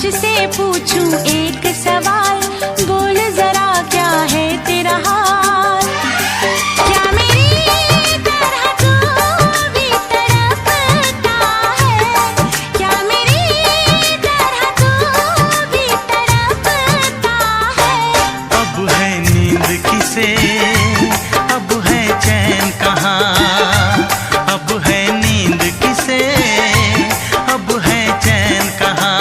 तुझसे पूछूं एक सवाल, बोल जरा क्या है तेरा हाल। क्या मेरी तरह तू भी तड़पता है, क्या मेरी तरह तू भी तड़पता है। अब है नींद किसे, अब है चैन कहाँ, अब है नींद किसे, अब है चैन कहाँ।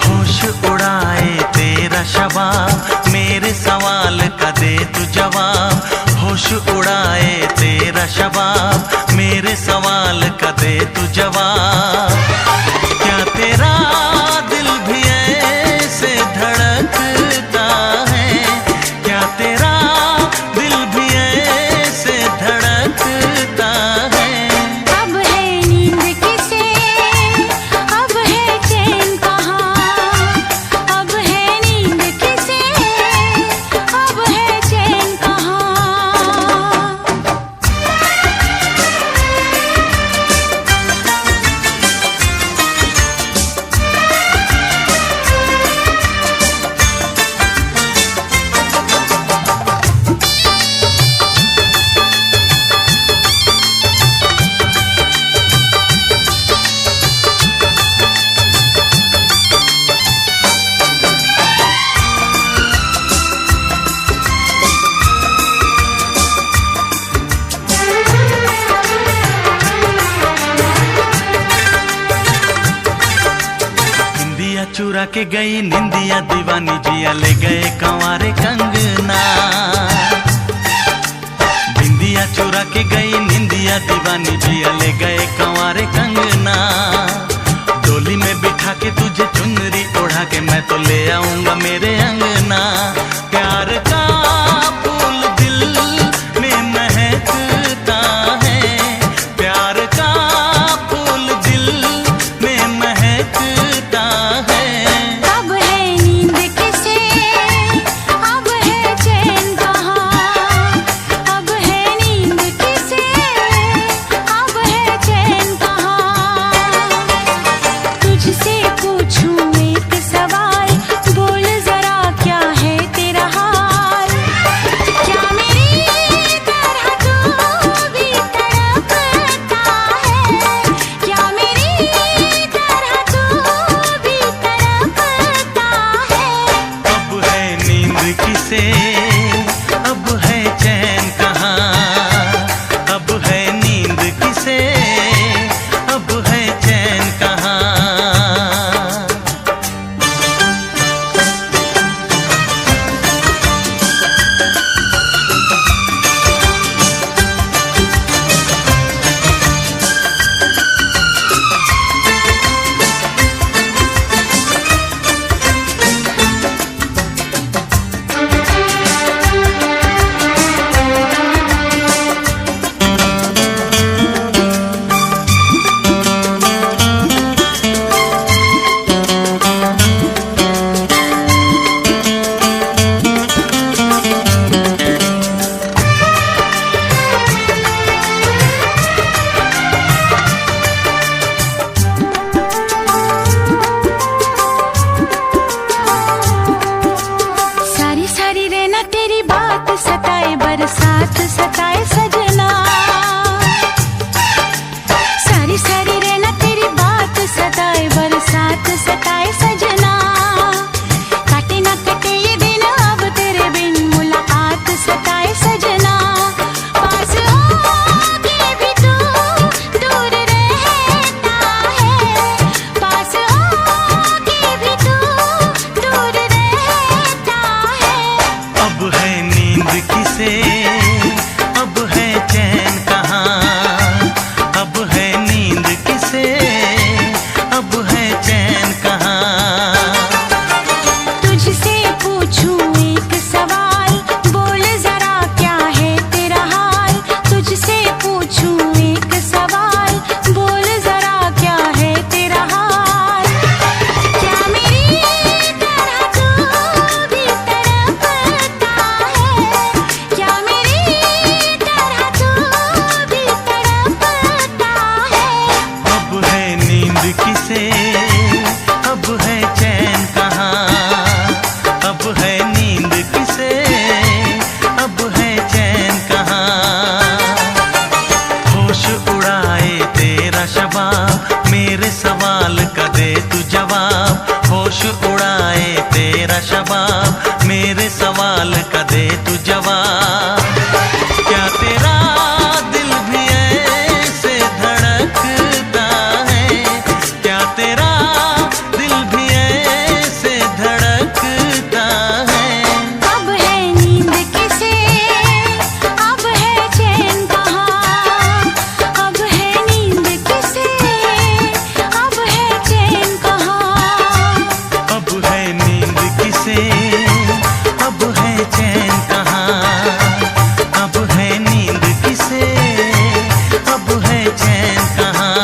होश उड़ाए तेरा शबाब, मेरे सवाल का दे तू जवाब। होश उड़ाए तेरा शबाब, मेरे सवाल का दे तू जवाब। क्या तेरा दिल भी ऐसे धड़कता है, क्या तेरा दिल भी ऐसे धड़कता है। अब है नींद किसे, अब है चैन कहाँ, अब है नींद किसे, अब है चैन कहाँ। निंदिया चुरा के गई निंदिया दीवानी, जिया ले गए कंवारे कंगना। बिंदिया चुरा के गई निंदिया दीवानी, जिया ले गए कंवारे कंगना। डोली में बिठा के तुझे चुनरी ओढ़ा के मैं तो ले आऊंगा मेरे अंगना। प्यार का फूल दिल में महकता है, प्यार का फूल दिल में महकता है। अब है नींद किसे, अब है चैन कहाँ, अब है नींद किसे, अब है चैन कहाँ। तुझसे पूछूं एक सवाल, बोल जरा क्या है तेरा हाल। क्या मेरी तरह तू भी तड़पता है, क्या मेरी तरह तू भी तड़पता है। अब है नींद किसे, अब है चैन कहाँ, अब है नींद किसे, अब है चैन कहाँ। सारी सारी रहना तेरी बात सताए, बरसात सताए सजना। सारी सारी रहना तेरी बात सताए, बरसात सताए सजना। काटे ना कटे ये दिन अब तेरे बिन, मुलाकात सताए सजना। पास होके भी तू दूर रहता है, पास होके भी तू दूर रहता है। अब है नींद किसे, अब है चैन कहाँ, अब है नींद किसे, अब है चैन कहाँ। तुझसे पूछूं एक सवाल, बोल जरा क्या है तेरा हाल। तुझसे पूछूं एक सवाल, बोल जरा क्या है तेरा हाल। क्या मेरी तरह तू भी तड़पता है, क्या मेरे सवाल का दे तू जवाब। क्या तेरा दिल भी ऐसे धड़कता है, क्या तेरा दिल भी ऐसे धड़कता है। अब है नींद किसे, अब है चैन कहाँ, अब है नींद किसे, अब है चैन कहाँ। अब है नींद किसे, अब है चैन कहाँ। अब है नींद किसे, अब है चैन कहाँ।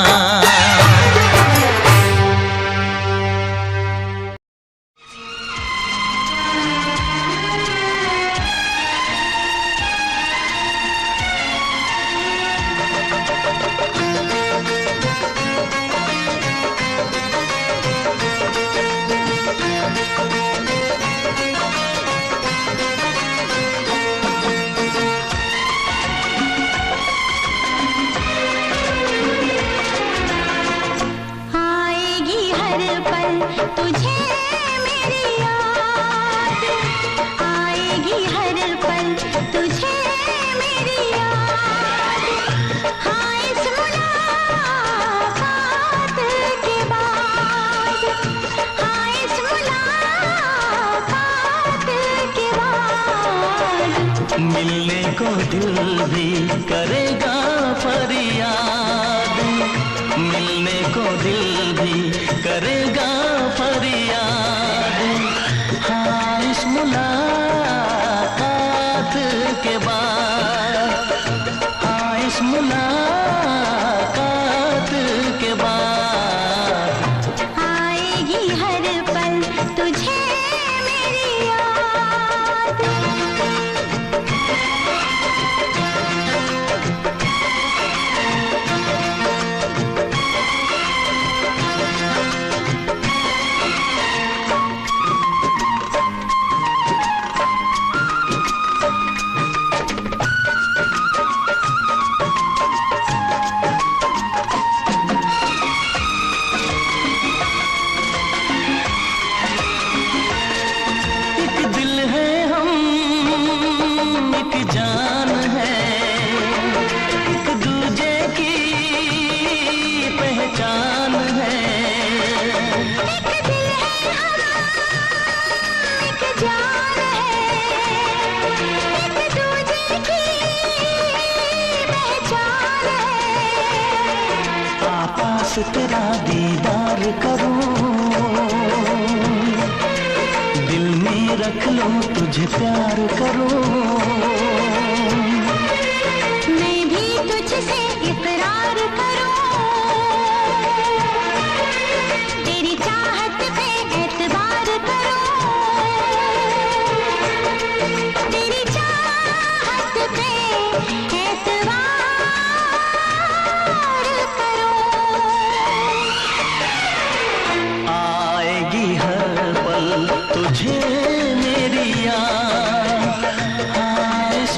आएगी हर पल तुझे मेरी याद, आएगी हर पल तुझे मेरी याद। हाँ इस मुलाकात के बाद, हाँ इस मुलाकात के बाद। मिलने को दिल भी करेगा फरियाद, मिलने को दिल भी करेगा फरियाद। हाँ इस मुलाकात के बाद, हाँ इस मुलाकात के बाद। आएगी हर पल तुझे मेरी याद। एक दिल है हम, एक जान है, एक दूजे की पहचान है। एक दिल है हम, एक जान है, एक दूजे की पहचान है। पास तेरा दीदार करूं, दिल में रख लो तुझे प्यार करूं। मैं भी तुझसे इकरार करूं, तेरी चाहत पे एतबार करूं, तेरी चाहत पे एतबार करूं। आएगी हर पल तुझे मेरी याद, हाँ इस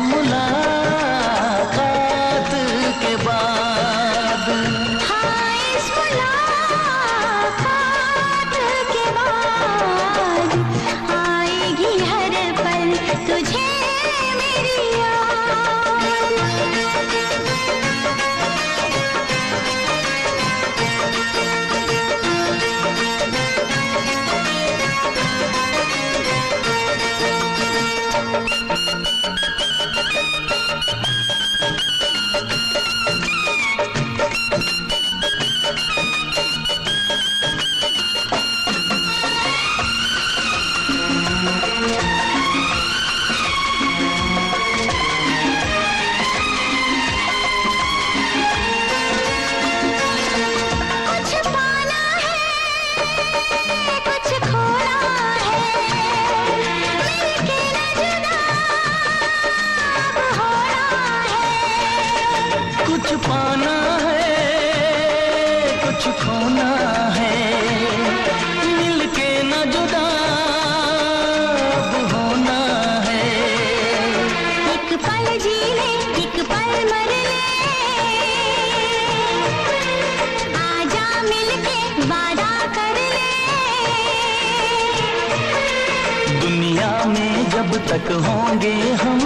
तक होंगे हम,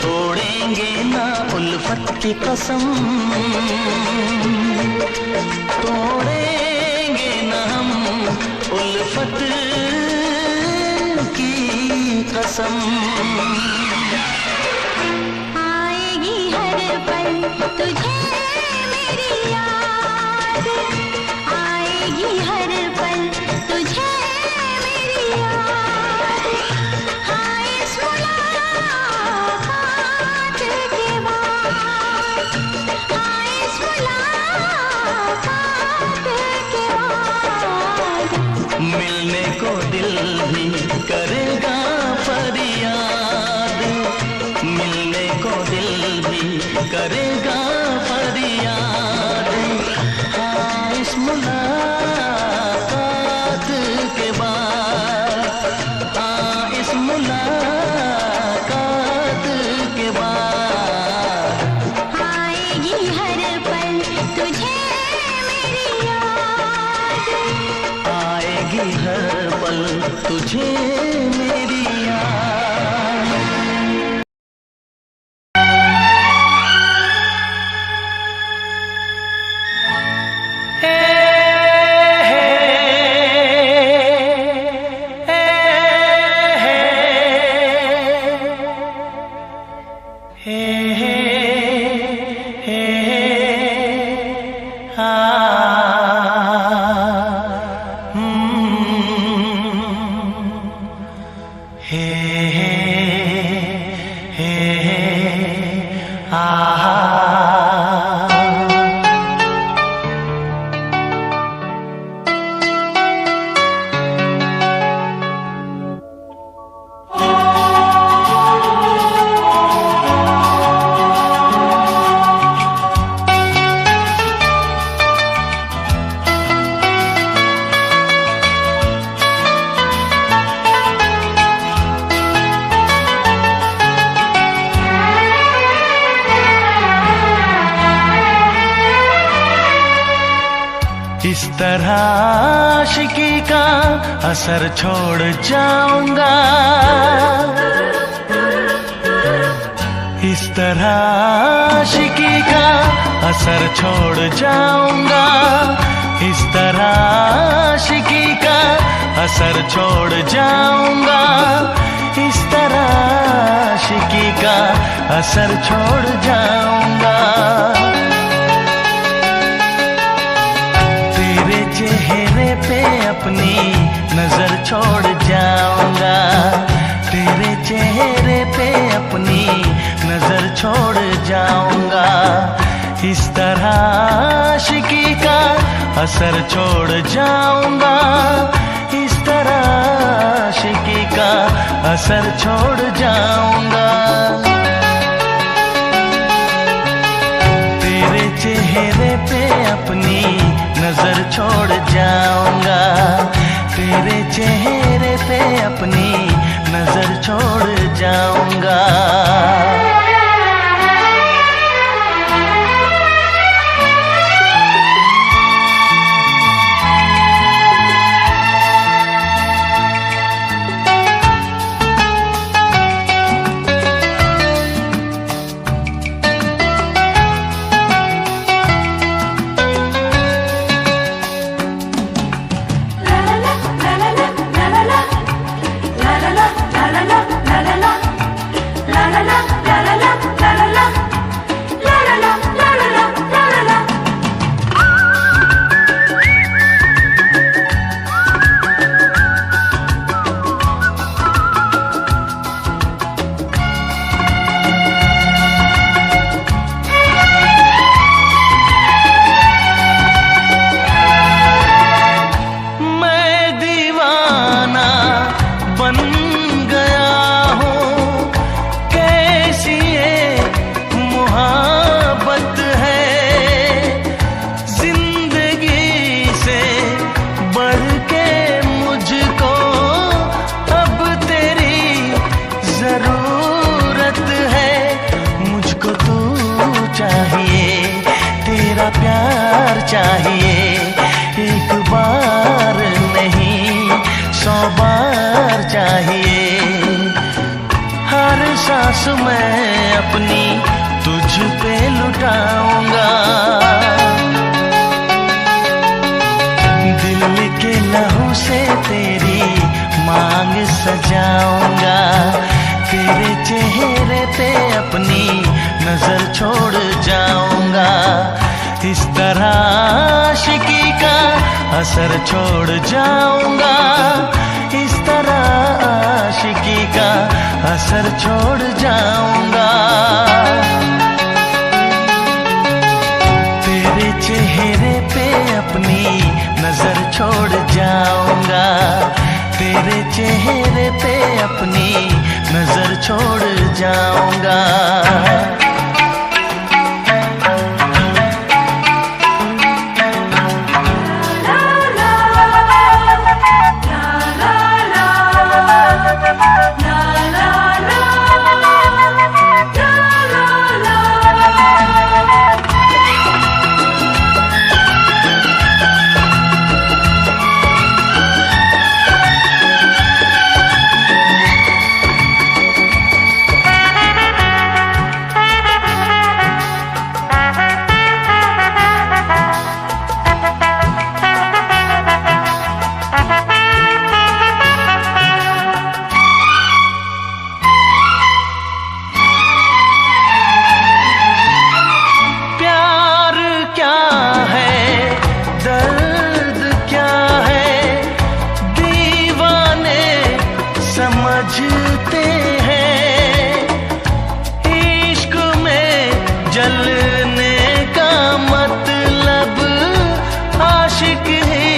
तोड़ेंगे ना उल्फत की कसम, तोड़ेंगे ना हम उल्फत की कसम। आएगी हर पल तुझे मेरी याद, आएगी हर पल तुझे मेरी याद। हाँ इस मुलाकात के बाद, हाँ इस मुलाकात के बाद, मिलने को दिल भी करेगा फरियाद, मिलने को दिल भी करेगा फरियाद। हाँ इस मुलाकात के बाद, हाँ इस मुलाकात के बाद, आएगी हर पल तुझे मेरी याद, आएगी हर पल तुझे मेरी याद। इस तरह आशिकी का असर छोड़ जाऊंगा, इस तरह आशिकी का असर छोड़ जाऊंगा, इस तरह आशिकी का असर छोड़ जाऊंगा, इस तरह आशिकी का असर छोड़ जाऊंगा। चेहरे पे अपनी नजर छोड़ जाऊंगा, तेरे चेहरे पे अपनी नजर छोड़ जाऊंगा, इस तरह आशिकी का असर छोड़ जाऊंगा, इस तरह आशिकी का असर छोड़ जाऊंगा। तेरे चेहरे पे अपनी नजर छोड़ जाऊंगा, तेरे चेहरे पे अपनी नजर छोड़ जाऊंगा। प्यार चाहिए, एक बार नहीं 100 बार चाहिए। हर सांस मैं अपनी तुझ पे लुटाऊंगा, दिल के लहू से तेरी मांग सजाऊंगा, तेरे चेहरे पे अपनी नजर छोड़ जाऊंगा। इस तरह आशिकी का असर छोड़ जाऊंगा, इस तरह आशिकी का असर छोड़ जाऊंगा। तेरे चेहरे पे अपनी नजर छोड़ जाऊंगा, तेरे चेहरे पे अपनी नजर छोड़ जाऊंगा। समझते हैं इश्क में जलने का मतलब आशिक ही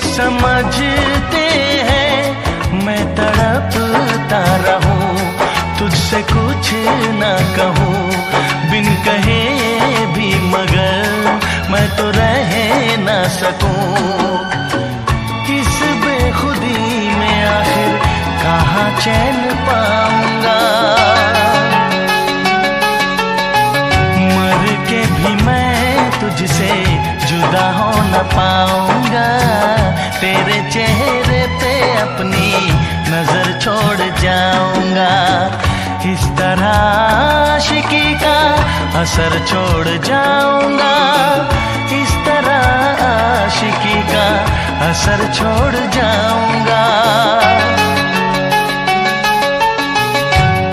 समझते हैं। मैं तड़पता रहूं तुझसे कुछ ना कहूं, बिन कहे भी मगर मैं तो रह ना सकूं। इस बेखुदी में आखिर कहाँ चैन पाऊंगा, मर के भी मैं तुझसे जुदा हो न पाऊंगा। तेरे चेहरे पे अपनी नजर छोड़ जाऊंगा, इस तरह आशिकी का असर छोड़ जाऊंगा, इस तरह आशिकी का असर छोड़ जाऊंगा।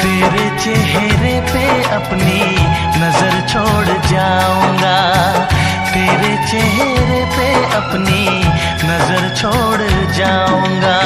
तेरे चेहरे पे अपनी नजर छोड़ जाऊंगा, तेरे चेहरे पे अपनी नजर छोड़ जाऊंगा।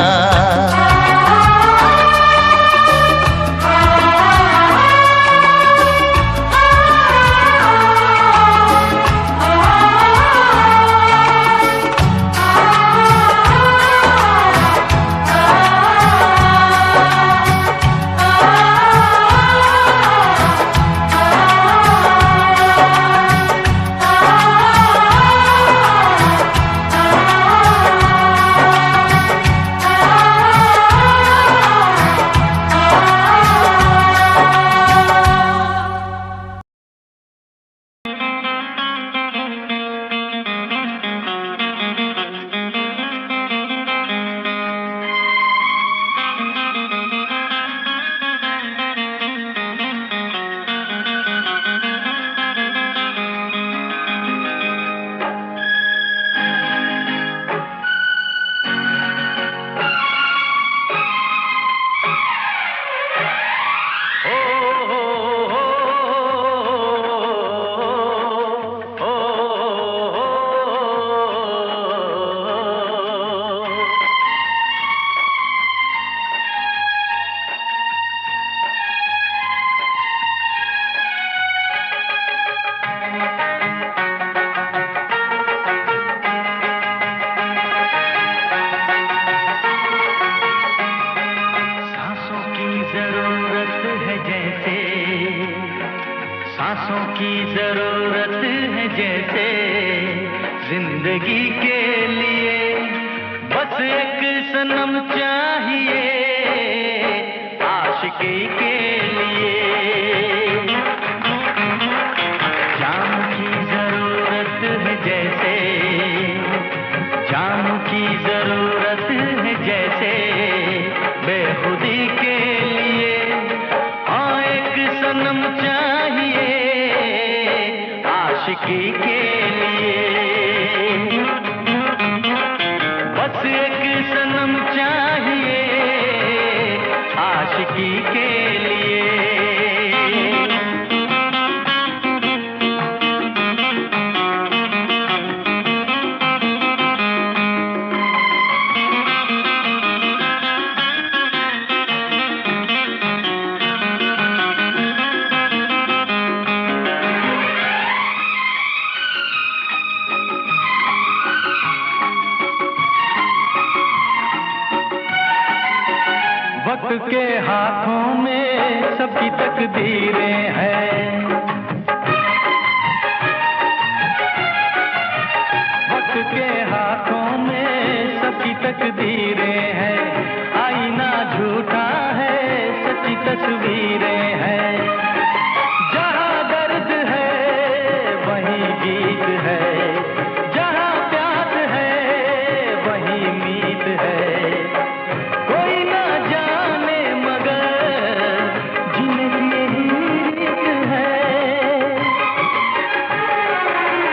सांसों की जरूरत है जैसे जिंदगी के लिए, बस एक सनम चाहिए आशिकी के लिए। जान की जरूरत है जैसे, जान की जरूरत है जैसे, आशिकी के लिए। बस एक सनम चाहिए आशिकी के लिए। वक्त के हाथों में सबकी तकदीरें हैं। वक्त के हाथों में सबकी तकदीरें हैं। आईना झूठा है, सच्ची तस्वीरें हैं। जहाँ दर्द है वहीं गीत है, जहाँ प्यास है वहीं मीत है। कोई ना जाने मगर जीने की यही रीत है।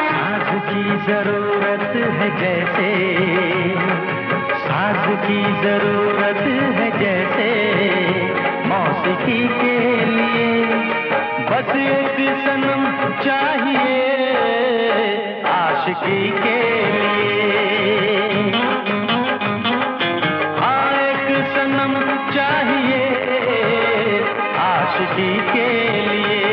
साज की जरूरत है जैसे, साज की जरूरत है जैसे मौसीकी के लिए। बस एक सनम चाहिए आशिकी के लिए। हाँ एक सनम चाहिए आशिकी के लिए।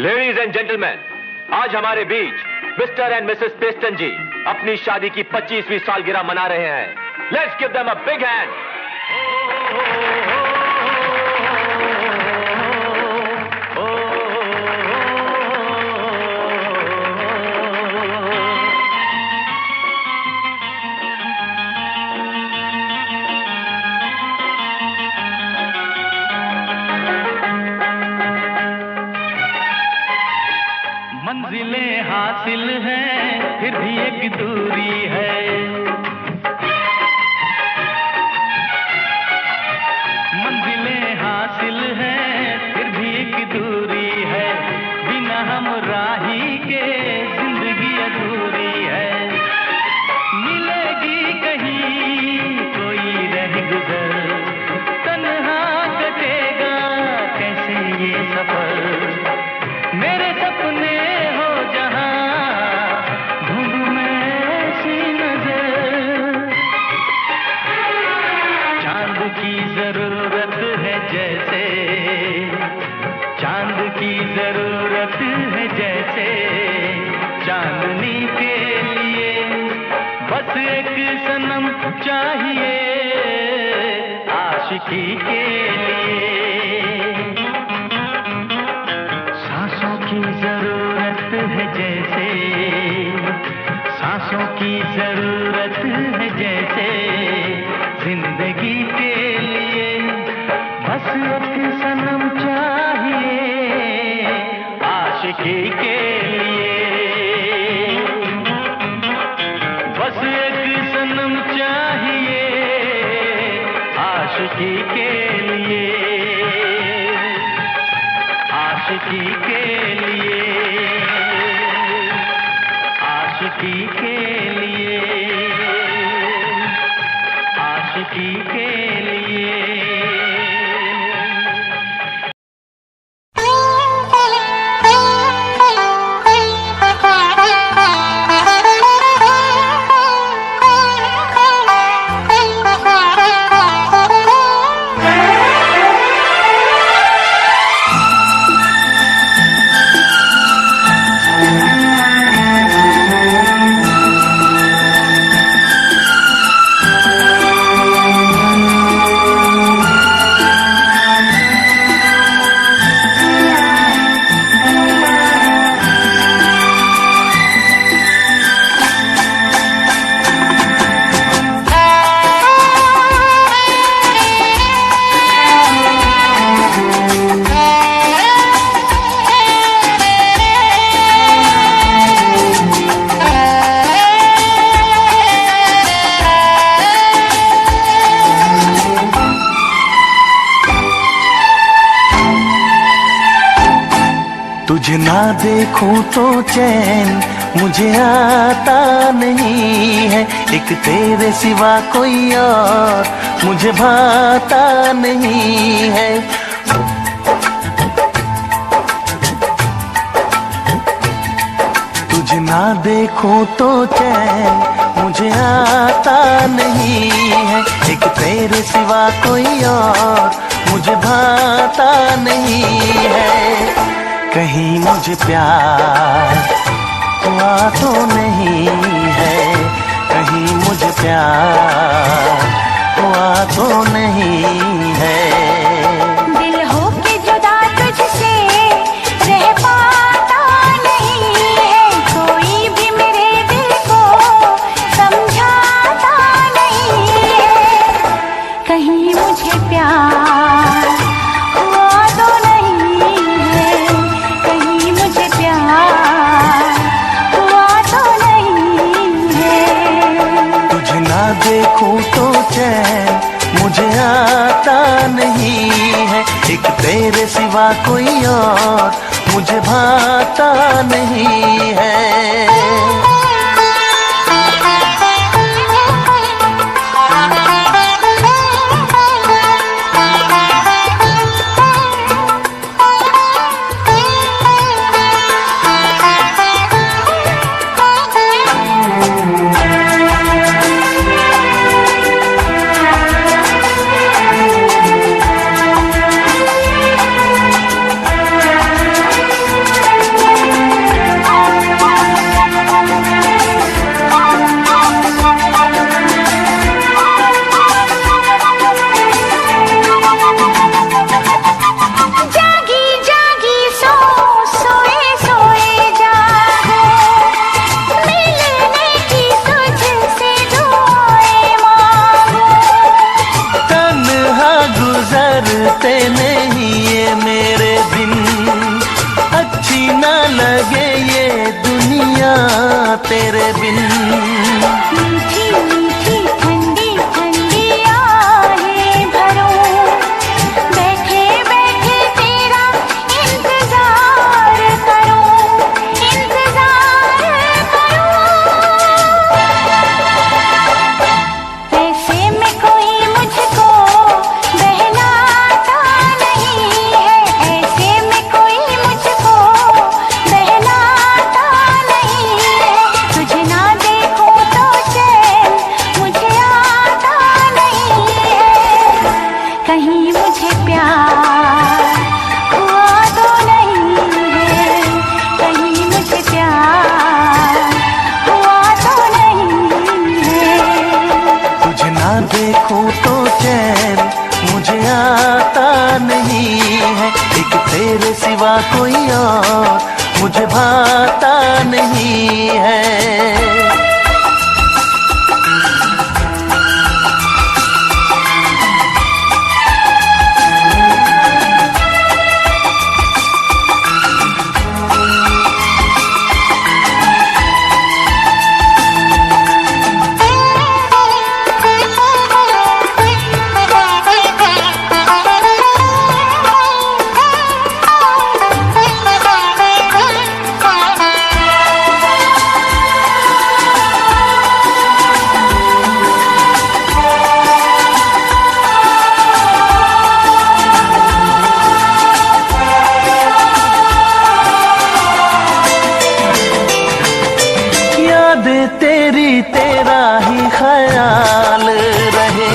लेडीज एंड जेंटलमैन, आज हमारे बीच मिस्टर एंड मिसेस पेस्टन जी अपनी शादी की 25वीं सालगिरह मना रहे हैं। Let's give them a big hand. मंजिलें हासिल हैं फिर भी एक दूरी है। मंजिलें हासिल हैं फिर भी एक दूरी है। बिना हम राही के जिंदगी अधूरी है। मिलेगी कहीं कोई रह गुजर, तन्हा कटेगा कैसे ये सफर। मेरे सपने हो जहां ढूंढ मैं ऐसी नजर। चांद की जरूरत है जैसे, चांद की जरूरत है जैसे चांदनी के लिए। बस एक सनम चाहिए आशिकी के लिए। सांसों की जरूरत है जैसे, सांसों की जरूरत है जैसे जिंदगी के लिए। बस एक सनम चाहिए आशिकी के लिए। बस एक सनम चाहिए आशिकी के लिए। आशिकी के लिए, आशिकी के लिए, आशिकी के लिए। तुझे ना देखूं तो चैन मुझे आता नहीं है, एक तेरे सिवा कोई और मुझे भाता नहीं है। तुझे ना देखूं तो चैन मुझे आता नहीं है, एक तेरे सिवा कोई और मुझे भाता नहीं है। कहीं मुझे प्यार हुआ तो नहीं है, कहीं मुझे प्यार हुआ तो नहीं है। दिल हो के जुदा तुझसे रह पाता नहीं है, कोई भी मेरे दिल को समझाता नहीं है। कहीं मुझे प्यार हुआ तो नहीं है, कहीं मुझे प्यार हुआ तो नहीं है। तुझे ना देखूं तो चैन मुझे आता नहीं है, एक तेरे सिवा कोई और मुझे भाता नहीं है। गुजरते नहीं ये मेरे दिन, अच्छी ना लगे ये दुनिया तेरे बिन। मीठी मीठी ठंडी ठंडी आहें भरूं, बैठे बैठे तेरा इंतजार करूं, इंतजार करूं। ऐसे में कोई मुझको बहलाता नहीं है, ऐसे में कोई मुझको बहलाता नहीं है। तुझे ना देखूं तो चैन मुझे आता नहीं है, कहीं मुझे प्यार हुआ तो नहीं है, कहीं मुझे प्यार हुआ तो नहीं है। तुझे ना देखूं तो चैन मुझे आता नहीं है, एक तेरे सिवा कोई और मुझे भाता नहीं है। तेरी तेरा ही ख्याल रहे,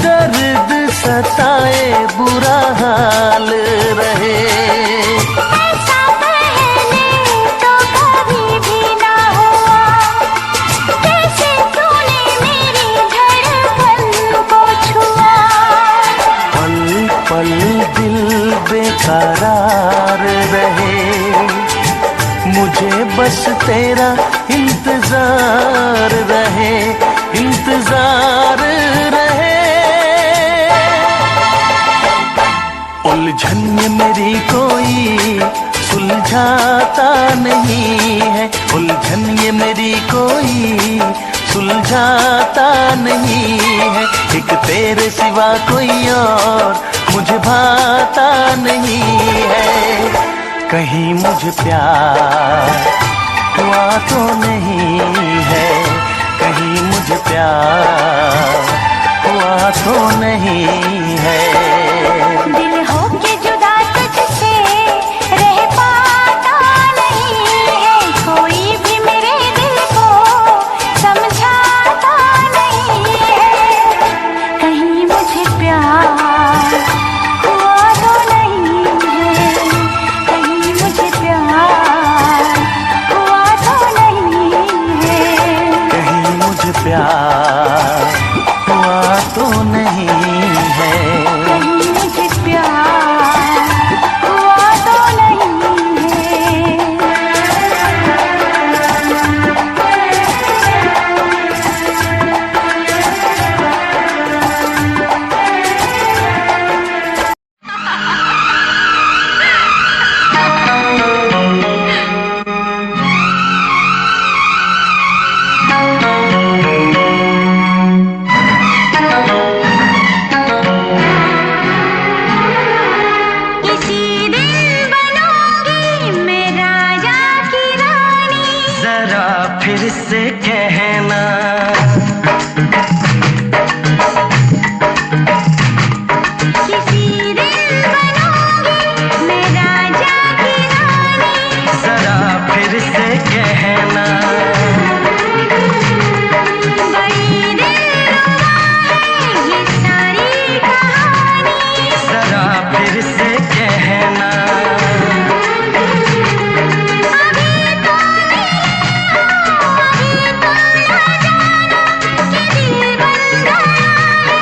दर्द सताए बुरा हाल रहे। ऐसा पहले तो कभी भी ना हुआ, कैसे तूने मेरी धड़कन को छुआ। पल पल दिल बेकरार रहे, मुझे बस तेरा इंतजार रहे, इंतजार रहे। उलझन ये मेरी कोई सुलझाता नहीं है, उलझन ये मेरी कोई सुलझाता नहीं है, एक तेरे सिवा कोई और मुझे भाता नहीं है। कहीं मुझे प्यार हुआ तो नहीं है, कहीं मुझे प्यार हुआ तो नहीं है। दिल होके जुदा तुझसे रह पाता नहीं है, कोई भी मेरे दिल को समझाता नहीं है। कहीं मुझे प्यार हुआ तो नहीं है, कहीं मुझे प्यार हुआ तो नहीं है। कहीं मुझे प्यार हुआ तो नहीं है, कहीं मुझे प्यार हुआ तो नहीं है। किसी दिन बनूंगी मैं राजा की रानी, जरा फिर से कहना। किसी दिन बनूंगी मैं राजा की रानी, जरा फिर से कहना। बड़ी दिलरुबा है ये सारी कहानी। जरा फिर से कहना। अभी तो मिले हो, अभी तो न जाना कि दिल बन गया है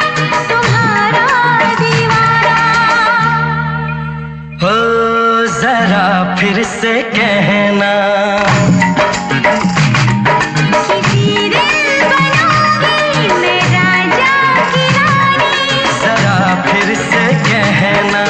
तुम्हारा दीवाना। हो जरा फिर से कहना। किसी दिन बनूंगी मैं राजा की रानी, जरा फिर से कहना।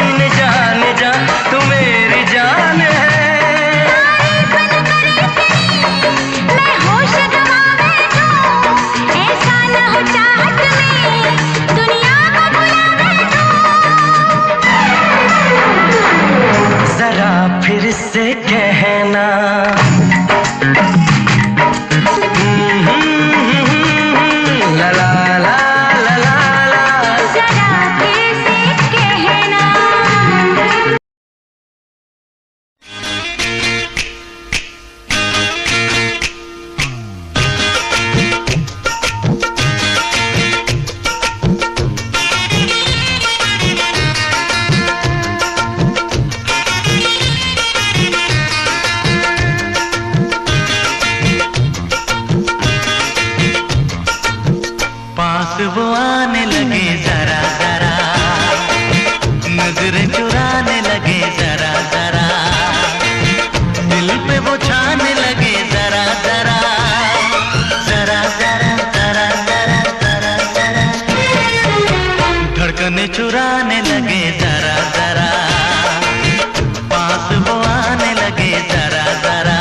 न जाने जा तू मेरी जान है। तारीफ न करे तेरी मैं होश गंवा बैठूं, ऐसा न हो चाहत में दुनिया को भुला बैठूं। जरा फिर से कहना ला ला ला ला ला ला। जरा फिर से कहना। पास वो आने लगे जरा जरा, नजरें चुराने लगे जरा जरा, दिल पे वो छाने लगे जरा जरा, जरा जरा जरा जरा जरा जरा, धड़कने चुराने लगे जरा जरा, पास वो आने लगे जरा जरा।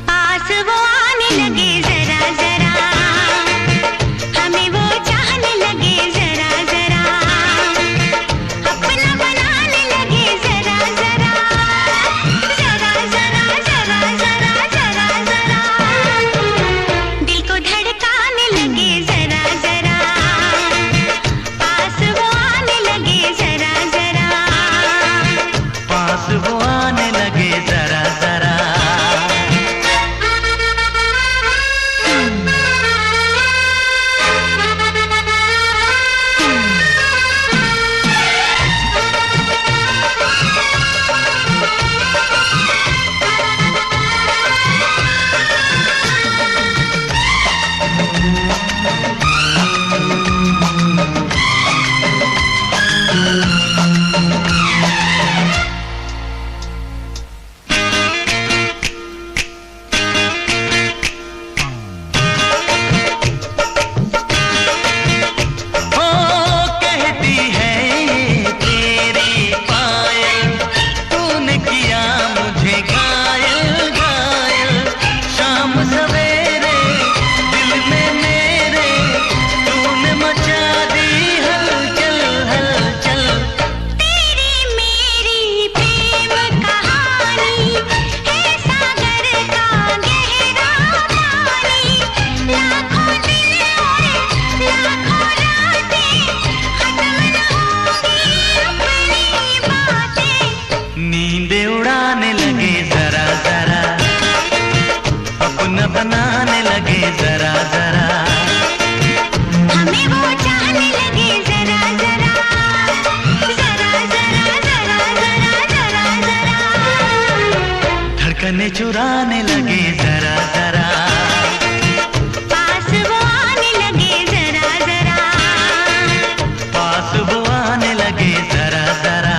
पास वो आने लगे जरा जरा, हमें वो चाहने लगे जरा जरा, अपना बनाने लगे जरा जरा, जरा जरा जरा जरा जरा जरा, दिल को धड़काने लगे जरा जरा, पास वो आने लगे जरा जरा। पास वो आने लगे जरा जरा। ओ कहती है ये तेरी पायल, तूने किया मुझे घायल घायल, शाम सवेरे दिल में मेरे तूने मचा दी हलचल हलचल। तेरी मेरी प्रेम कहानी है सागर का गहरा पानी, लाखों दिन और लाखों रातें खत्म न होंगी अपनी बातें। नींदे उड़ाने लगे जरा जरा, अपना बनाने लगे जरा जरा, हमें वो चाहने लगे जरा जरा, जरा जरा जरा जरा जरा जरा, धड़कने चुराने लगे जरा जरा। पास वो आने लगे जरा जरा। पास वो आने लगे जरा जरा।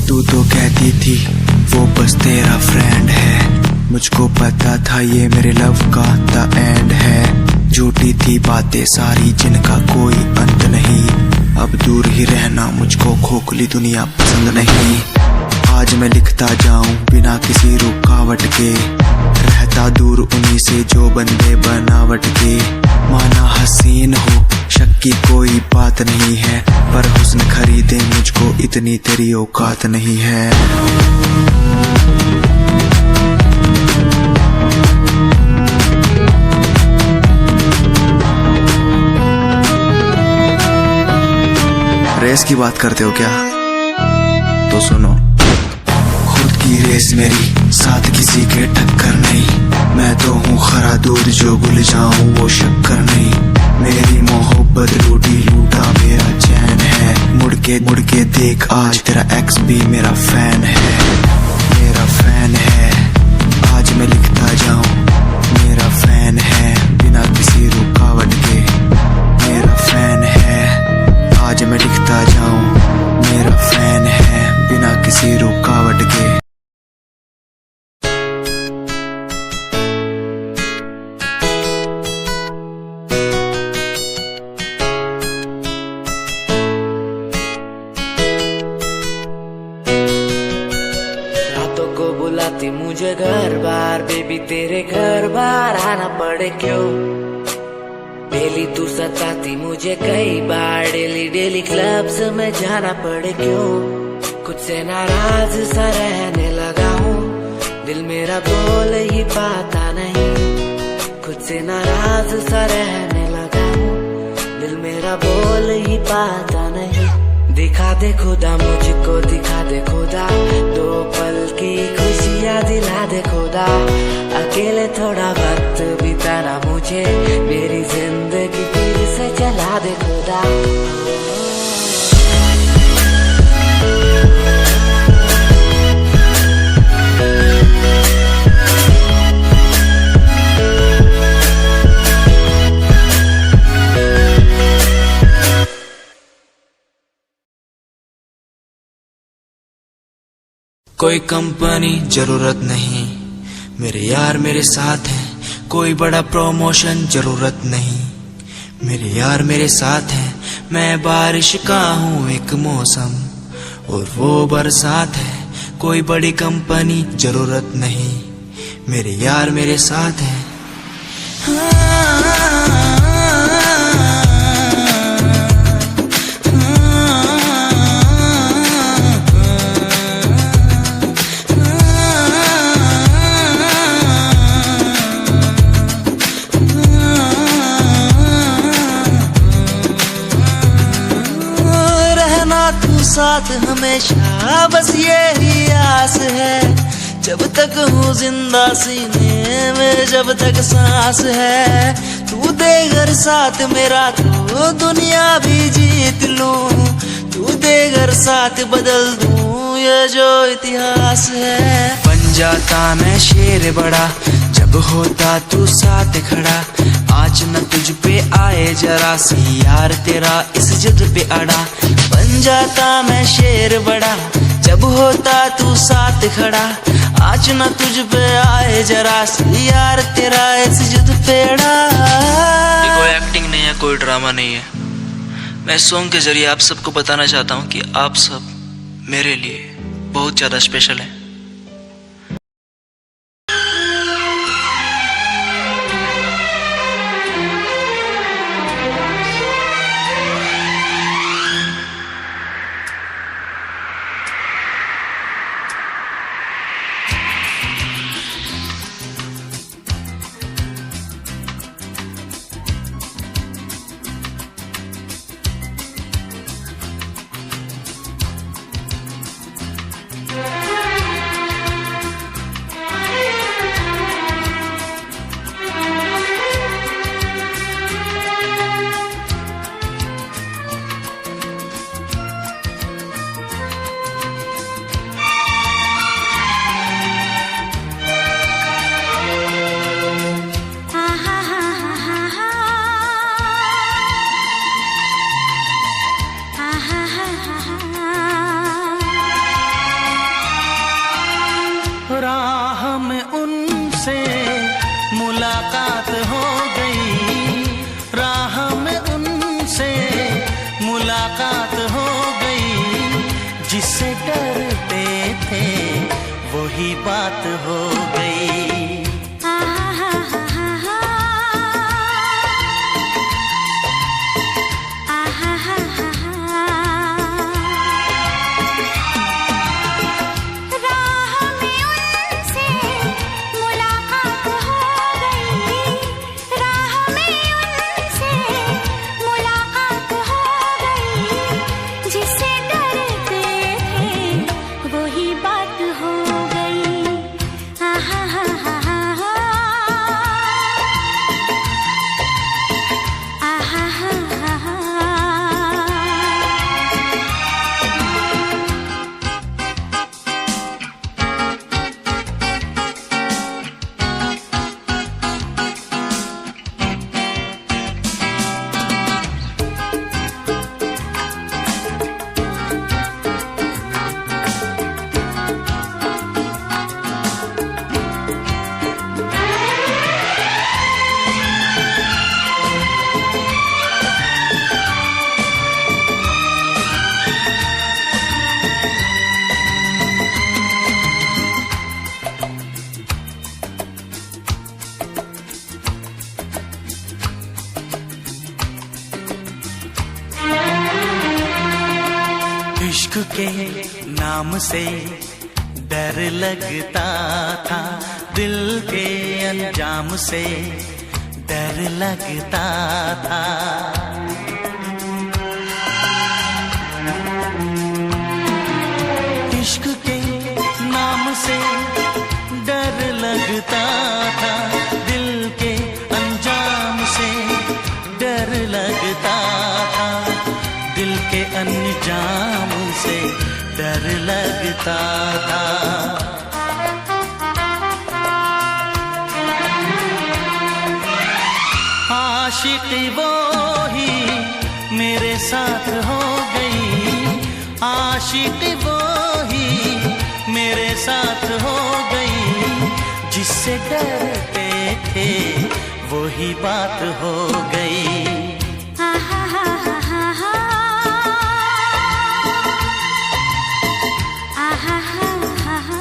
तू तो कहती थी वो बस तेरा फ्रेंड है, मुझको पता था ये मेरे लव का द एंड है। झूठी थी बातें सारी जिनका कोई अंत नहीं, अब दूर ही रहना मुझको खोखली दुनिया पसंद नहीं। आज मैं लिखता जाऊं बिना किसी रुकावट के, रहता दूर उन्हीं से जो बंदे बनावट के। माना हसीन हो शक की कोई बात नहीं है, पर हुस्न खरीदे मुझको इतनी तेरी औकात नहीं है। रेस की बात करते हो क्या? तो सुनो, खुद की रेस मेरी साथ किसी के टक्कर नहीं। मैं तो हूँ खरा दूध जो भूल जाऊं वो शक्कर नहीं। मेरी मोहब्बत लूटी लूटा मेरा चैन है, मुड़ के देख आज तेरा एक्स भी मेरा फैन है, मेरा फैन है। आज मैं लिखता जाऊं मेरा फैन है, बिना किसी रुकावट के मेरा फैन है। आज मैं लिखता जाऊं मेरा फैन है, बिना किसी रुकावट के। रातों को बुलाती मुझे घर बार, बेबी तेरे घर बार आना पड़े क्यों? डेली तू सताती मुझे कई बार, डेली क्लब्स में जाना पड़े क्यों? खुद से नाराज सा रहने लगा हूँ, दिल मेरा बोल ही पाता नहीं। खुद से नाराज सा रहने लगा हूँ, दिल मेरा बोल ही पाता नहीं। दिखा दे खुदा मुझको, दिखा दे खुदा, दो पल की खुशियाँ दिला दे खुदा। अकेले थोड़ा वक्त बिताना मुझे, मेरी जिंदगी फिर से चला दे खुदा। कोई कंपनी जरूरत नहीं, मेरे यार मेरे साथ हैं। कोई बड़ा प्रमोशन जरूरत नहीं, मेरे यार मेरे साथ हैं। मैं बारिश का हूँ एक मौसम और वो बरसात है। कोई बड़ी कंपनी जरूरत नहीं, मेरे यार मेरे साथ हैं। साथ हमेशा बस यही आस है, जब तक हूँ जिंदा सीने में, जब तक सांस है। तू दे घर साथ मेरा तो दुनिया भी जीत लूं, तू दे घर साथ बदल दूं ये जो इतिहास है। बन जाता मैं शेर बड़ा जब होता तू साथ खड़ा, आज न तुझ पे आए जरा सी यार तेरा इस जिद पे अड़ा। बन जाता मैं शेर बड़ा जब होता तू साथ खड़ा, आज न तुझ पे आए जरा सी यार तेरा इस जिद पे अड़ा। ये कोई एक्टिंग नहीं है, कोई ड्रामा नहीं है। मैं सॉन्ग के जरिए आप सबको बताना चाहता हूँ कि आप सब मेरे लिए बहुत ज्यादा स्पेशल हैं। बात हो गई। आहा हा हा हा हा, आहा हा हा हा। इश्क के नाम से डर लगता था, दिल के अंजाम से डर लगता था। इश्क के नाम से डर लगता था, दिल के अंजाम से डर लगता था, दिल के अंजाम से डर लगता था। आशिकी वो ही मेरे साथ हो गई, आशिकी वो ही मेरे साथ हो गई, जिससे डरते थे वही बात हो गई। आहा हा हा हा हा, आहा हा हा हा।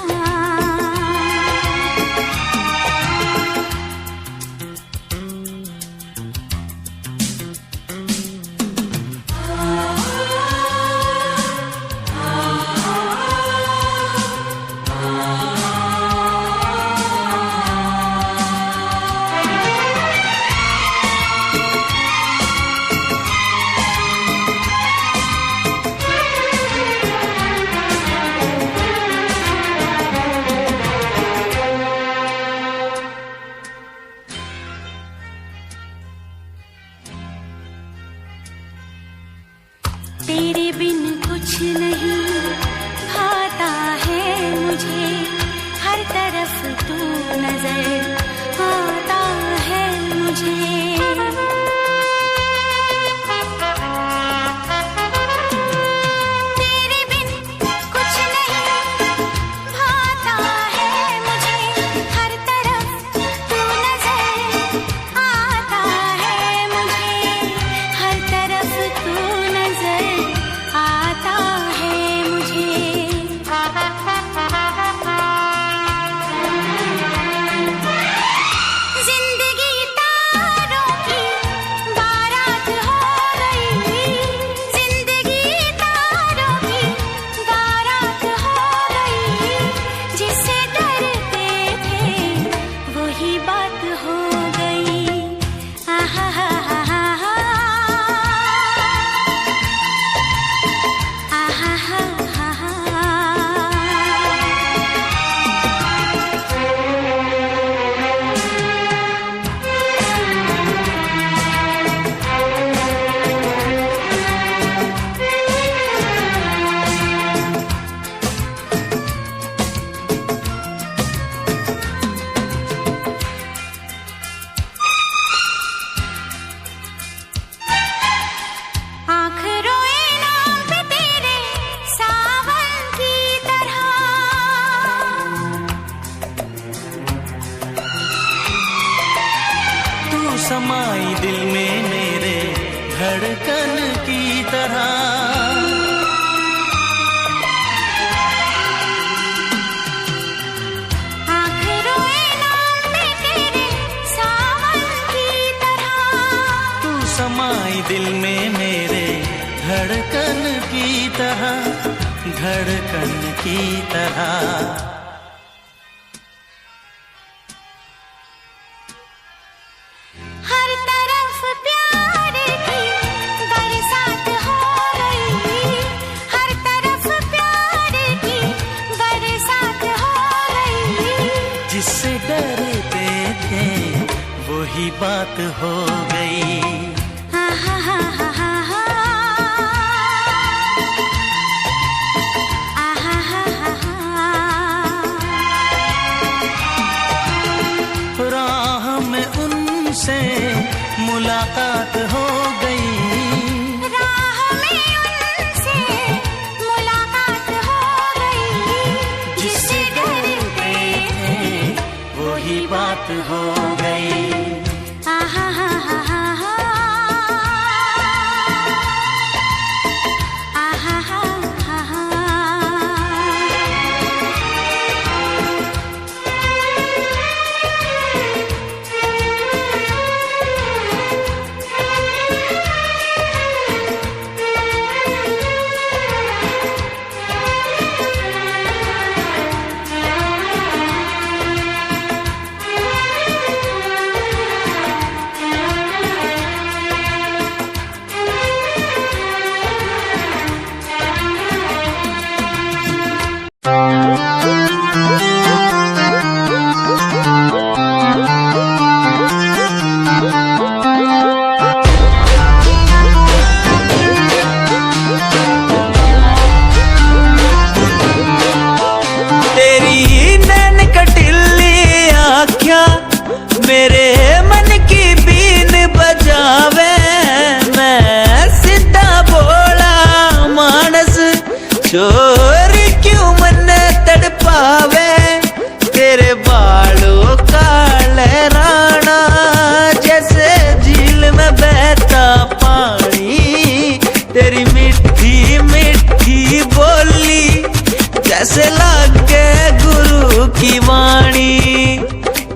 तेरे बिन कुछ नहीं भाता है मुझे, हर तरफ तू नजर आता है मुझे। तेरे बिन कुछ नहीं भाता है मुझे, हर तरफ तू नजर आता है मुझे, हर तरफ तू नजर आता है मुझे। जिंदगी तारों की बारात हो गई, जिंदगी तारों की बारात हो गई, जिससे डरते थे वही बात हो गई। आहा हा हा हा हा, आहा हा हा हा। आँख रोए नाम पे तेरे सावन की तरह, तू समाई दिल में मेरे धड़कन की तरह। आँख रोए नाम पे तेरे सावन की तरह, तू समाई दिल में मेरे धड़कन की तरह, धड़कन की तरह। हर तरफ प्यार की बरसात हो गई, हर तरफ प्यार की बरसात जिससे डरते थे वही बात हो गई। राह में उनसे मुलाकात हो गई, राह में उनसे मुलाकात हो गई। जिससे डरते थे वही बात हो गई। मेरे मन की बीन बजावे, मैं सीधा बोला मानस, चोर क्यों मन तड़पावे। तेरे बालों का लहराना जैसे झील में बहता पानी, तेरी मीठी मीठी बोली जैसे लागे गुरु की वाणी।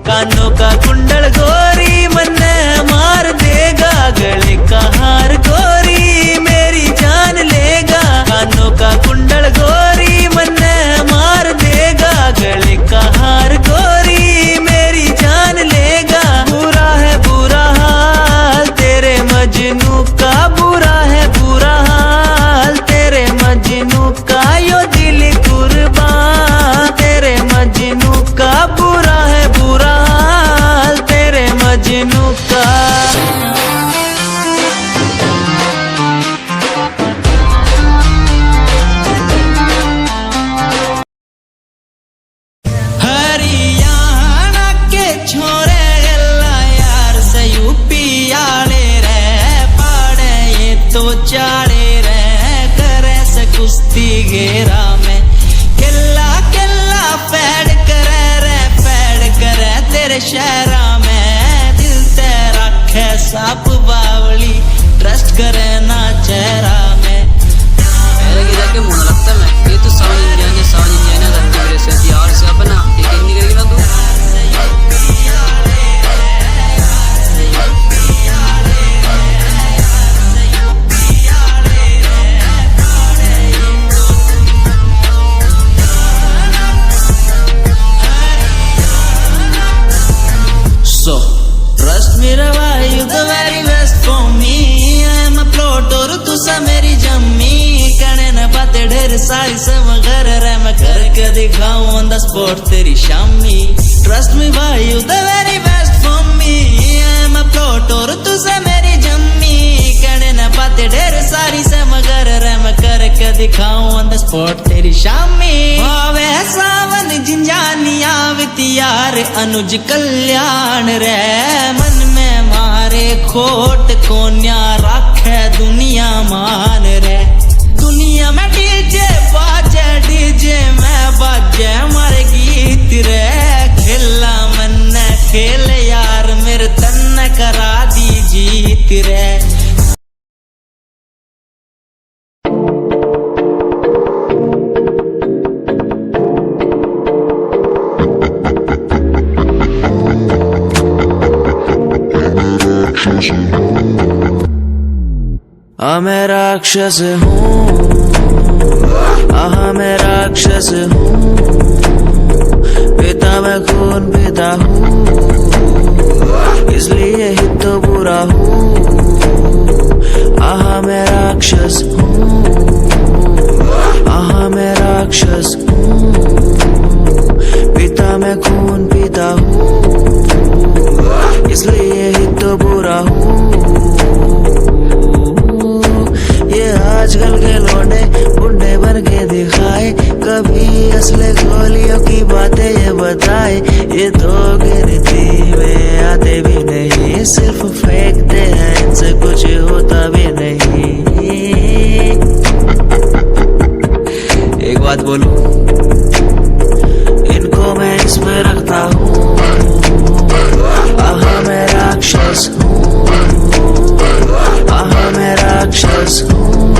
कानों का कुंडल गोरी मन्ने मार देगा, गले का हार गोरी मेरी जान लेगा। कानों का कुंडल गोरी मन्ने मार देगा, गले का हार गोरी मेरी जान लेगा। बुरा है बुरा हाल तेरे मजनू का, बुरा है बुरा हाल तेरे मजनू का, यो दिल कुर्बान तेरे मजनू का। बुरा है बुरा हाल तेरे मजनू का। हरियाणा के छोरे गल्ला यार से यूपी आले रे, पाड़े ये तो चाड़े रे, करे से कुश्ती घेरा में किल्ला किल्ला पैड करे रे, पैड करे तेरे शहरा में। दिल तेरा खे साप बावली, ट्रस्ट करे ना चेहरा में। मेरे की जाके मुझे लगता है ये तो साउंड इंडिया ने करती मेरे से यार से अपना ठीक नहीं करेगी ना तू। So trust me Rava, you the very best for me. I am a plot और तू सा मेरी जम्मी। कहने न बातें ढेर सारी से मगर रे, मैं करके दिखाऊं on the spot तेरी शामी। Trust me भाई, you the very best for me. I am a plot और तू सा मेरी जम्मी। कहने न बातें ढेर सारी से मगर रे, मैं करके दिखाऊं on the spot तेरी शामी। भावे सावन झिंझानिया वितियार अनुज कल्याण रे, मन में मारे खोट कोन्या राखे दुनिया मान रे। दुनिया में डीजे बाजे, डीजे में बाजे मारे गीत रे। खेला मन खेल यार मेरे तन करा दी जीत रे। मैं राक्षस हूँ, मैं राक्षस हूँ, पिता मैं खून पिता हूँ, इसलिए ही तो बुरा हूँ। मैं राक्षस हूँ, मैं राक्षस हूँ, पिता मैं खून पिता गोलियों की बातें ये बताए, ये तो गिरती में आते भी नहीं, सिर्फ फेंकते हैं, इनसे कुछ होता भी नहीं। एक बात बोलूं, इनको मैं इसमें रखता हूँ, आहा मैं राक्षस हूँ, आहा मैं राक्षस हूँ,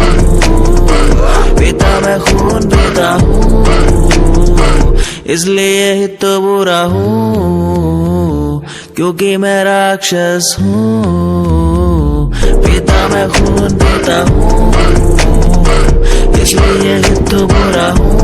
पीता मैं खून पीता हूँ, इसलिए ही तो बुरा हूँ, क्योंकि मैं राक्षस हूँ, पीता मैं खून पीता हूँ, इसलिए ही तो बुरा हूँ।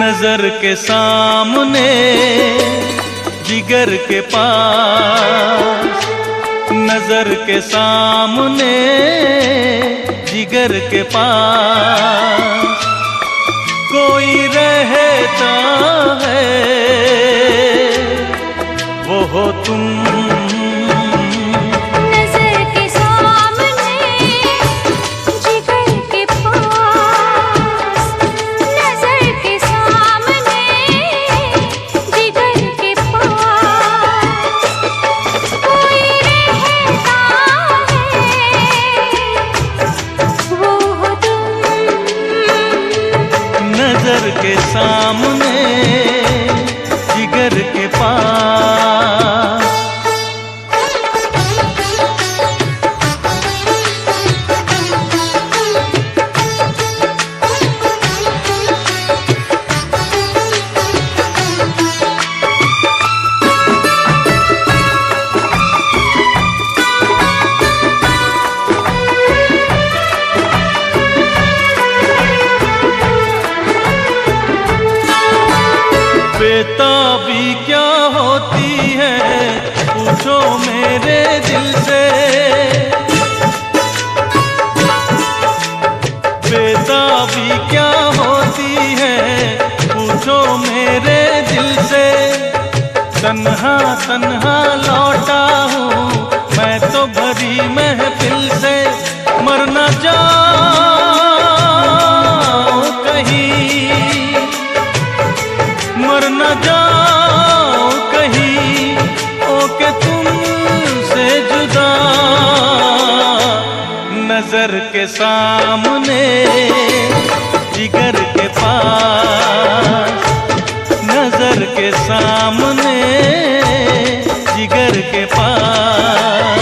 नजर के सामने जिगर के पास, नजर के सामने जिगर के पास कोई रहता है, वो हो तुम। नजर के सामने जिगर के पास, बेताबी क्या होती है पूछो मेरे दिल से, बेताबी क्या होती है पूछो मेरे दिल से, तन्हा तन्हा लौटा हूँ मैं तो भरी महफिल से, मर न जाऊं कहीं, मर न जाओ कहीं, ओके तुमसे जुदा। नजर के सामने जिगर के पास, नजर के सामने जिगर के पास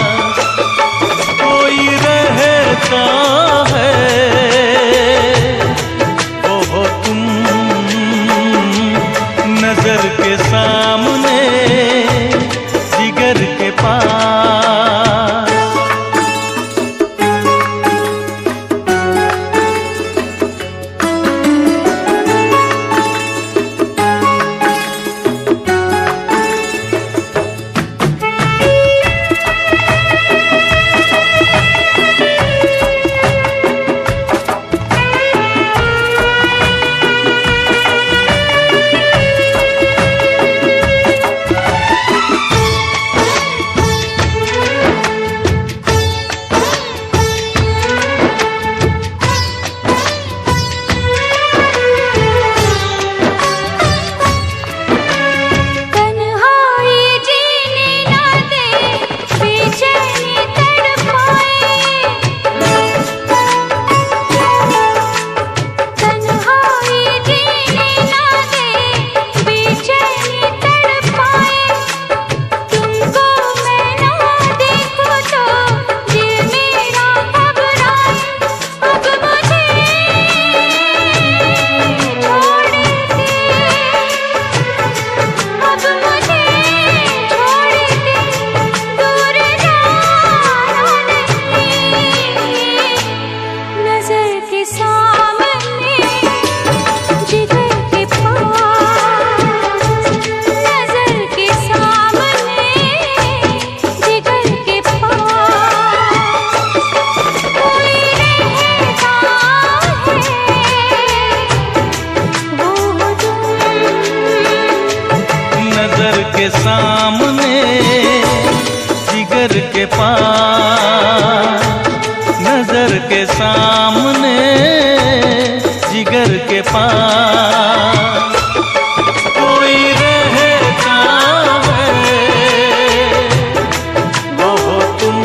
कोई रहता है, वो हो तुम। नजर के सामने जिगर के पास, पार, नजर के सामने जिगर के पार कोई रहता है, वो हो तुम।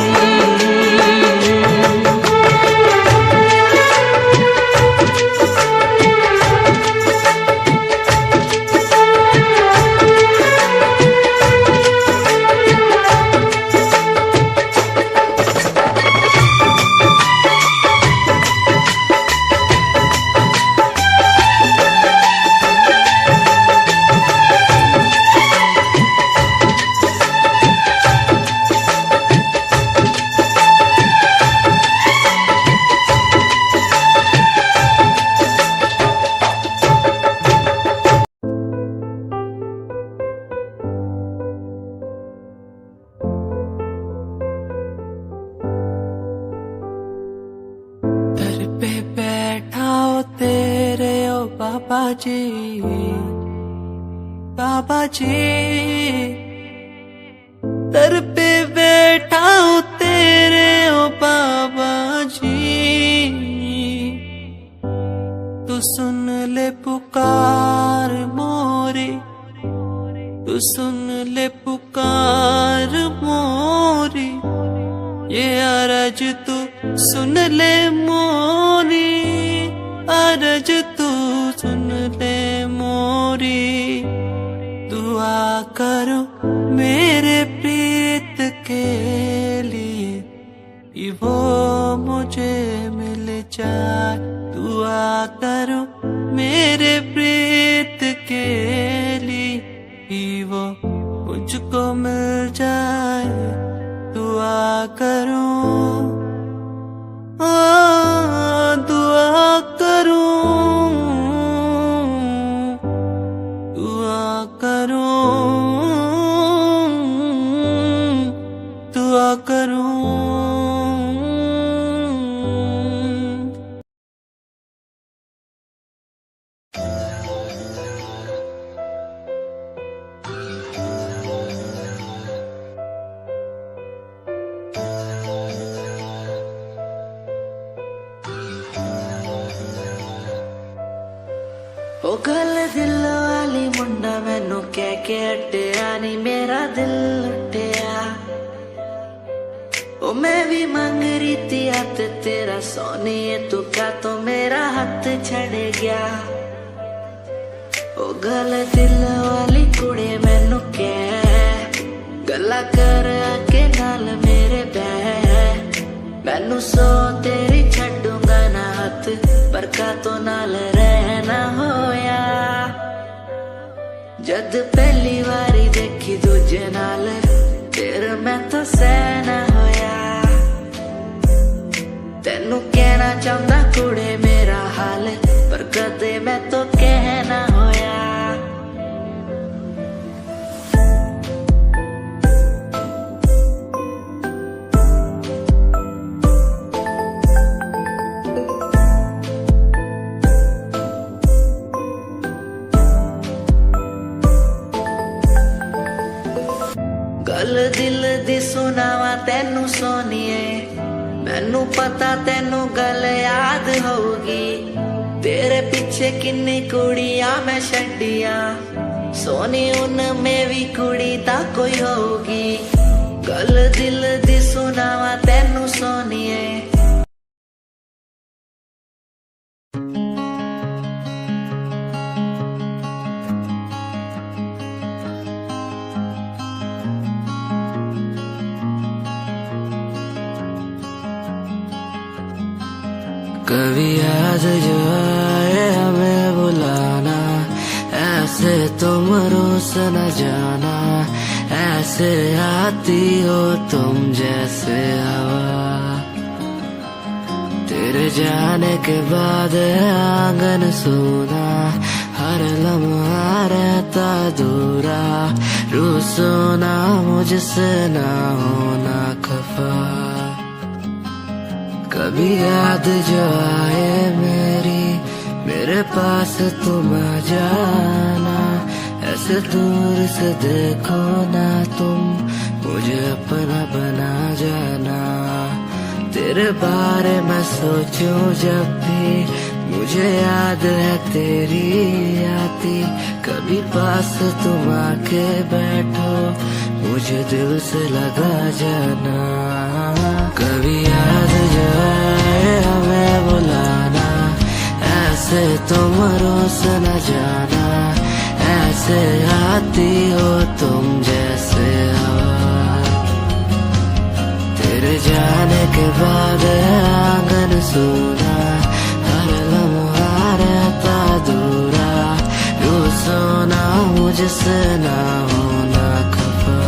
दर पे बैठा हो तेरे ओ बाबा जी, बाबा जी। दर पे बैठा हो तेरे ओ बाबा जी, तू सुन ले पुकार मोरी, तू सुन ले पुकार मोरी, ये अरज तू सुन ले मोरी, अरज तू सुन ले मोरी। दुआ करो मेरे प्रीत के लिए, कि वो मुझे मिल जाए। दुआ करो मेरे प्रीत के लिए, कि वो मुझको मिल जाए। दुआ करूं, दुआ करूं, दुआ करूं, दुआ करूं। ओ गल दिल वाली मुंडा मैनू कह के हटिया नी मेरा दिल लुटिया। ओ मैं भी मांग रही थी हाथ तेरा सोनिए, तू क्या तो मेरा हाथ छड़ गया। ओ गल दिल वाली कुड़े मैनू कह गल्ला कर आके नाल मेरे बह। मैनू सो तेरी छड़ूंगा ना हाथ, पर का तो नाल रहना होया। जद पहली बारी देखी दूजे नाल, फिर मैं तो सहना होया। तेनू कहना चाहता कुड़े मेरा हाल, पर कदे मैं तो कहना होया। गल दिल दी सुनावा तेनू सोनिए, मैनू पता तेनू गल याद होगी। तेरे पीछे किन्नी कुड़ियां मैं छड्डियां, सोनी उनमें भी कुड़ी ता कोई होगी। गल दिल दी सुनावा तेनू सोनिए। कभी याद जो आए हमें बुलाना, ऐसे तुम रूस न जाना। ऐसे आती हो तुम जैसे हवा, तेरे जाने के बाद आंगन सूना। हर लम्हा रहता दूरा, रूसोना मुझसे ना होना खफा। कभी याद जो आए मेरी, मेरे पास तुम आ जाना। ऐसे दूर से देखो ना तुम, मुझे अपना बना जाना। तेरे बारे में सोचूं जब भी मुझे याद है तेरी आती। कभी पास तुम आके बैठो मुझे दिल से लगा जाना। कभी याद जाए हमें बुलाना, ऐसे तुम रोस न जाना। ऐसे आती हो तुम जैसे हवा, तेरे जाने के बाद आंगन सूना। हर लम्हा रहता दूरा, यूं सोना मुझसे ना होना खफा।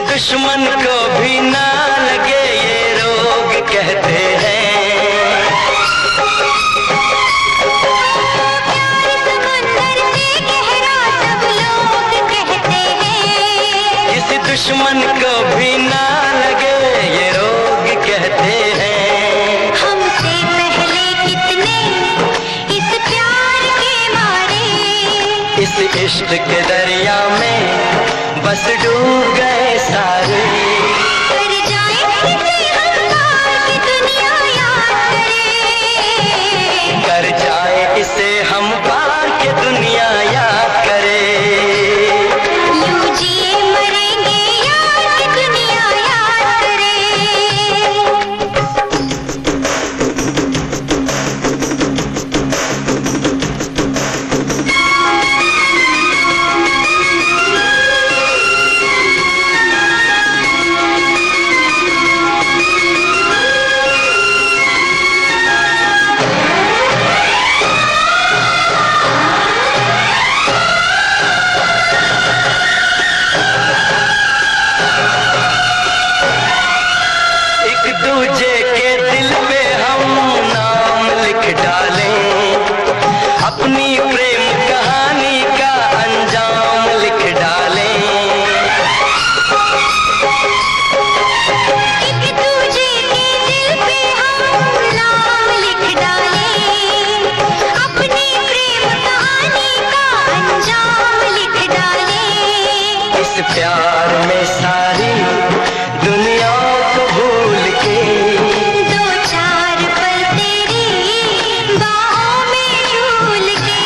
दुश्मन को भी ना लगे ये रोग कहते हैं। समंदर से गहरा सब लोग कहते हैं। किसी दुश्मन को भी ना लगे ये रोग कहते हैं। हमसे पहले कितने इस प्यार के मारे, इस इश्क के दरिया में बस डूब गए सारे। कर जाए इसे हम पार की दुनिया याद करे, कर जाए इसे हम पार की दुनिया याद करे। यूं जिए मरेंगे यार की दुनिया याद करे। दूजे के दिल पे हम नाम लिख डालें, अपनी प्रेम कहानी का अंजाम लिख डालें। एक दूजे के दिल पे हम नाम लिख डालें, अपनी प्रेम कहानी का अंजाम लिख डालें। इस प्यार में सारी दुनिया को भूल के, दो चार पल तेरी बाहों में झूल के,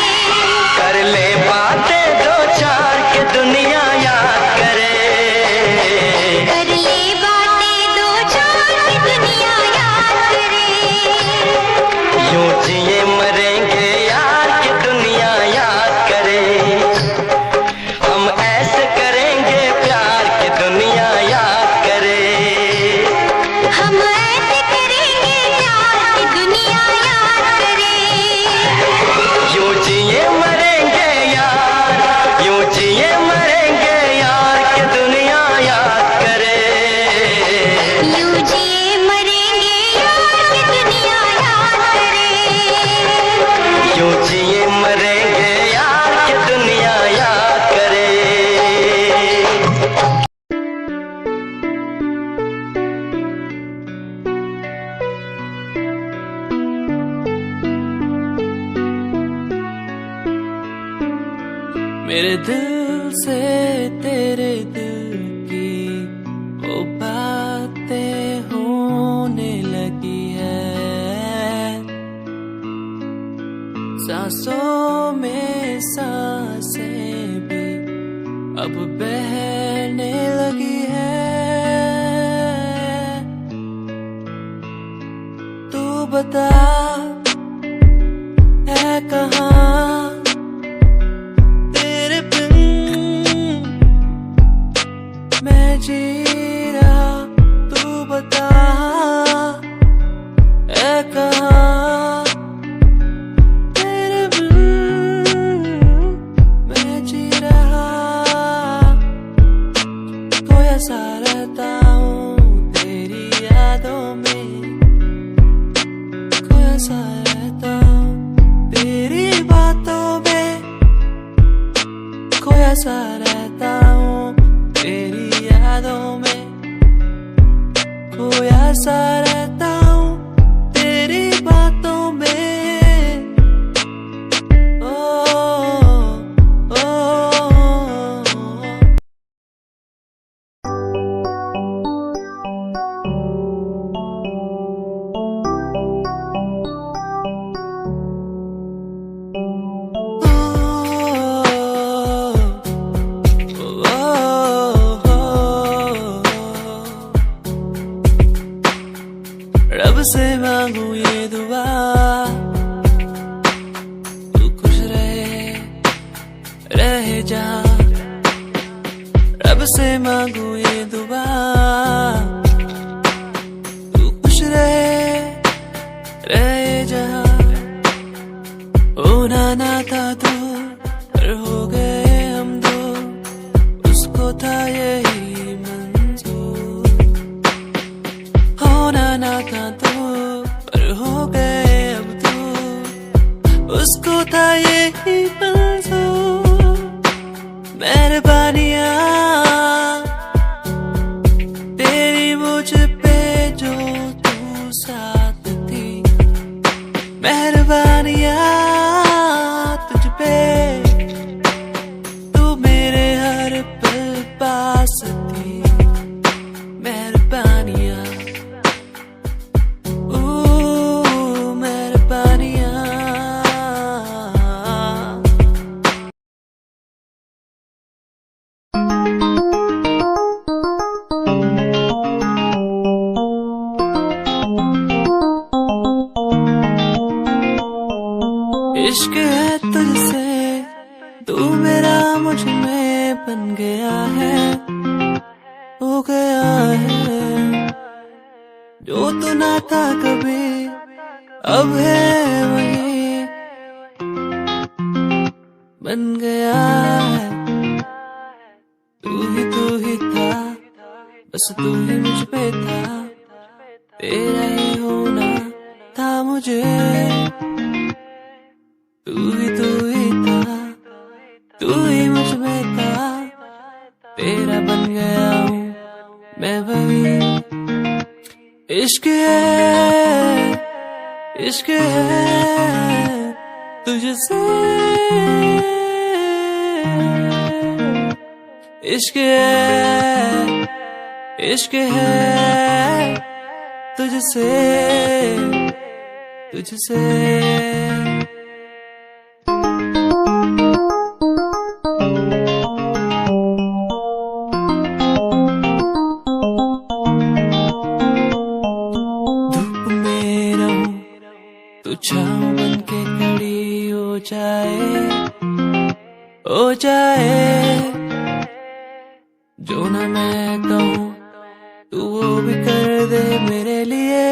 मेरे दिल से तेरे दिल की वो बातें होने लगी है, सांसों में सांसें भी अब बहने लगी है। तू बता है कहाँ तेरे बिन मैं जी रहा, तू बता है कहाँ तेरे बिन मैं जी रहा। खोया सा रहता हूँ तेरी यादों में, खोया सा रहता हूँ तेरी बातों में, खोया सा रहता हूँ तेरी यादों में, खोया सा रहता हूँ तेरी बातों में। ओ, ओ, ओ, रब से मांगू ये दुआ तू खुश रहे जा। रब से मांगू ये दुआ तू खुश रहे जा। होना ना था तू पर हो गए हम दो, उसको था यही मंजूर। होना ना था तू पर हो गए अब तू, उसको था यही मंजूर। मेहरबानियाँ तेरी मुझ पे जो तू साथ थी, मेहरबानियाँ तुझ पे तू मेरे हर पल पास थी। मेहरबानियाँ मेहरबानियाँ। इश्क है तुझसे तू मेरा मुझ में बन गया है, हो गया है। जो तू ना था कभी अब है वही बन गया है। तू ही था बस तू ही मुझ पे था, तेरा ही होना था मुझे। तू ही था तू ही मुझ में था, तेरा बन गया हूँ मैं वही। इश्क है तुझसे, इश्क है तुझसे तुझसे। तू छाँव बन के खड़ी हो जाए, जो ना मैं कहूँ तू वो भी कर दे मेरे लिए।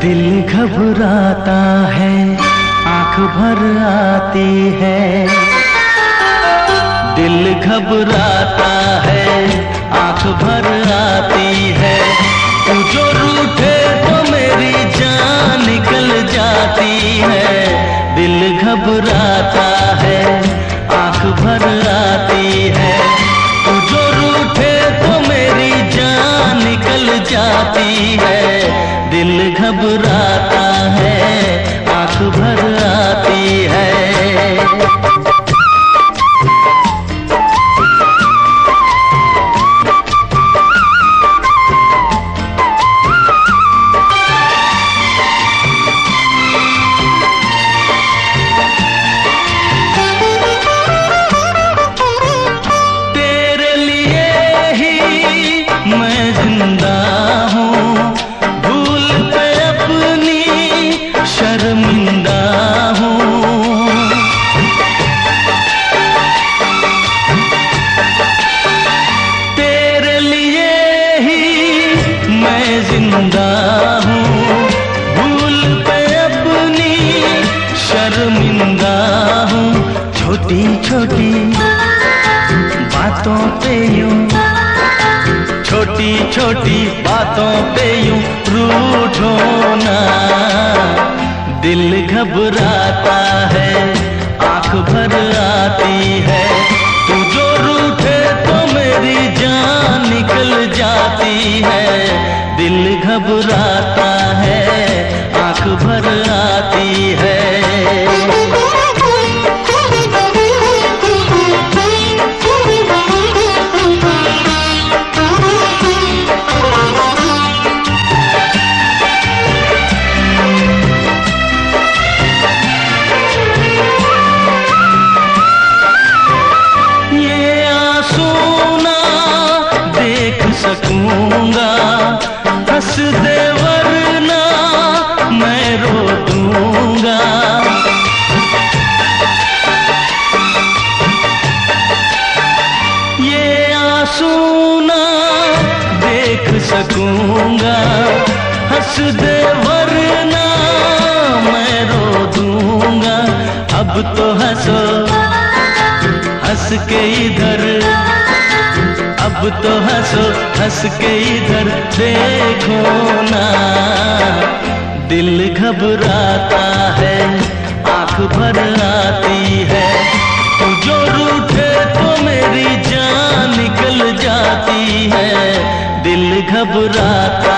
दिल घबराता है, आंख भर आती है। दिल घबराता है, आंख भर आती है। तू जो रूठे तो मेरी जान निकल जाती है। दिल घबराता है, आंख भर आती है। छोटी छोटी बातों पे यूं, छोटी छोटी बातों पे यूं रूठो ना। दिल घबराता है, आंख भर आती है, तू जो रूठे तो मेरी जान निकल जाती है। दिल घबराता है, आंख भर आती है। सकूंगा हंस दे वरना मैं रो दूंगा। ये आंसू ना देख सकूंगा, हंस दे वरना मैं रो दूंगा। अब तो हंसो हंस के इधर, अब तो हंसो हंस के इधर देखो ना। दिल घबराता है, आंख भर आती है, तू जो रूठे तो मेरी जान निकल जाती है। दिल घबराता